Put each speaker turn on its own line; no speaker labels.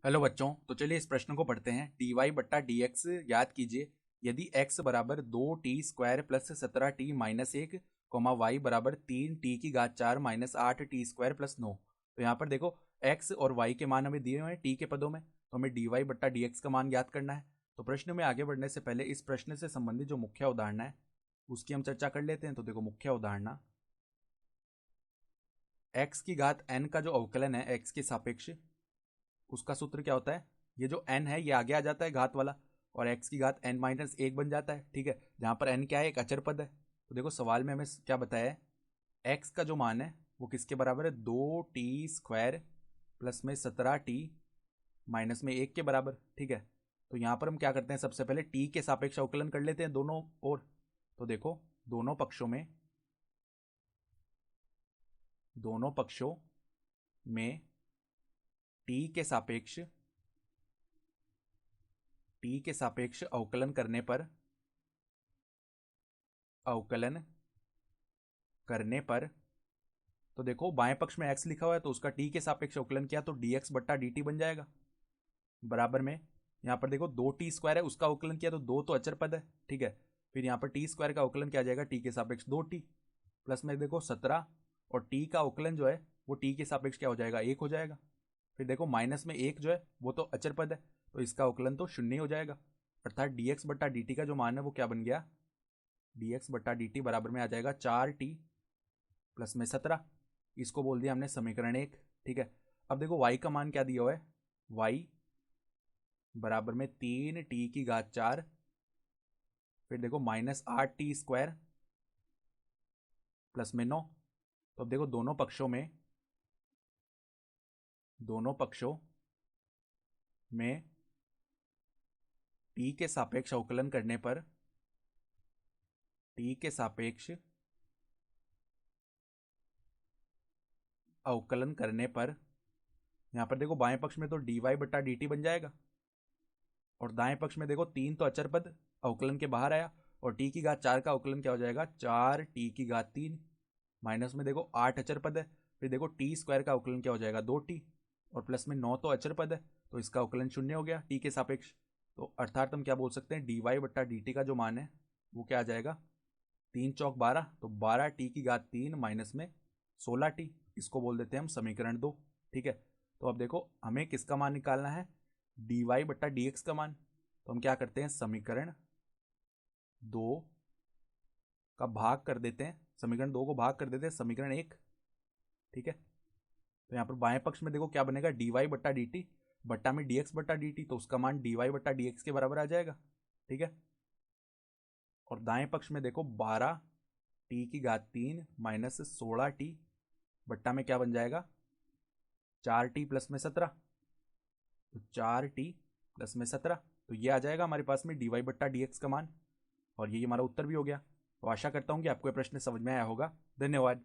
Hello बच्चों, तो चलिए इस प्रश्न को पढ़ते हैं। डी वाई बट्टा डी एक्स याद कीजिए। यदि x बराबर 2t² plus 17t minus 1, Y बराबर 3t⁴ माइनस 8t² प्लस 9। तो यहाँ पर देखो x और y के मान हमें दिए हुए हैं t के पदों में, तो हमें डी वाई बट्टा डी एक्स का मान ज्ञात करना है। तो प्रश्न में आगे बढ़ने से पहले इस प्रश्न से संबंधित जो मुख्य उदाहरण है उसकी हम चर्चा कर लेते हैं। तो देखो मुख्य उदाहरण, x की घात n का जो अवकलन है x के सापेक्ष, उसका सूत्र क्या होता है? ये जो n है ये आगे आ जाता है घात वाला और x की घात n माइनस 1 बन जाता है। ठीक है, जहां पर n क्या है? एक अचर पद है। तो देखो सवाल में हमें क्या बताया है, x का जो मान है वो किसके बराबर है? 2t² प्लस में 17t माइनस में 1 के बराबर। ठीक है, तो यहाँ पर हम क्या करते हैं, सबसे पहले t के सापेक्ष अवकलन कर लेते हैं दोनों ओर। तो देखो दोनों पक्षों में t के सापेक्ष अवकलन करने पर तो देखो बाएं पक्ष में x लिखा हुआ है तो उसका t के सापेक्ष अवकलन किया तो dx बट्टा dt बन जाएगा। बराबर में यहाँ पर देखो 2t² है, उसका अवकलन किया तो 2 तो अचर पद है। ठीक है, फिर यहाँ पर t² का अवकलन क्या आ जाएगा? t के सापेक्ष 2t प्लस में देखो 17 और t का अवकलन जो है वो t के सापेक्ष क्या हो जाएगा? 1 हो जाएगा। फिर देखो माइनस में 1 जो है वो तो अचर पद है, तो इसका अवकलन तो 0 हो जाएगा। अर्थात dx बट्टा dt का जो मान है वो क्या बन गया? dx बट्टा dt बराबर में आ जाएगा 4t प्लस में 17। इसको बोल दिया हमने समीकरण 1। ठीक है, अब देखो y का मान क्या दिया हुआ है? y बराबर में 3t⁴, फिर देखो माइनस 8t² प्लस में 9। तो अब देखो दोनों पक्षों में t के सापेक्ष अवकलन करने पर यहाँ पर देखो बाएं पक्ष में तो dy बट्टा dt बन जाएगा और दाएं पक्ष में देखो 3 तो अचर पद अवकलन के बाहर आया और t⁴ का अवकलन क्या हो जाएगा? 4t⁴ माइनस में देखो 8 अचर पद है, फिर देखो t² का अवकलन क्या हो जाएगा? 2t और प्लस में 9 तो अचर पद है, तो इसका अवकलन 0 हो गया t के सापेक्ष। तो अर्थात हम क्या बोल सकते हैं, dy बट्टा dt का जो मान है वो क्या आ जाएगा? 3 चौक 12, तो 12t⁴ माइनस में 16t, इसको बोल देते हैं हम समीकरण 2। ठीक है, तो अब देखो हमें किसका मान निकालना है? dy बट्टा dx का मान। तो हम क्या करते हैं, समीकरण 2 का भाग कर देते हैं, समीकरण 2 को भाग कर देते हैं समीकरण 1। ठीक है, तो यहाँ पर बाएं पक्ष में देखो क्या बनेगा? dy बट्टा dt बट्टा में dx बट्टा dt, तो उसका मान dy बट्टा dx के बराबर आ जाएगा। ठीक है, और दाएं पक्ष में देखो 12t⁴ माइनस 16t बट्टा में क्या बन जाएगा? 4t प्लस में 17, तो 4t प्लस में 17, तो ये आ जाएगा हमारे पास में dy बट्टा dx का मान, और ये हमारा उत्तर भी हो गया। तो आशा करता हूँ कि आपको ये प्रश्न समझ में आया होगा। धन्यवाद।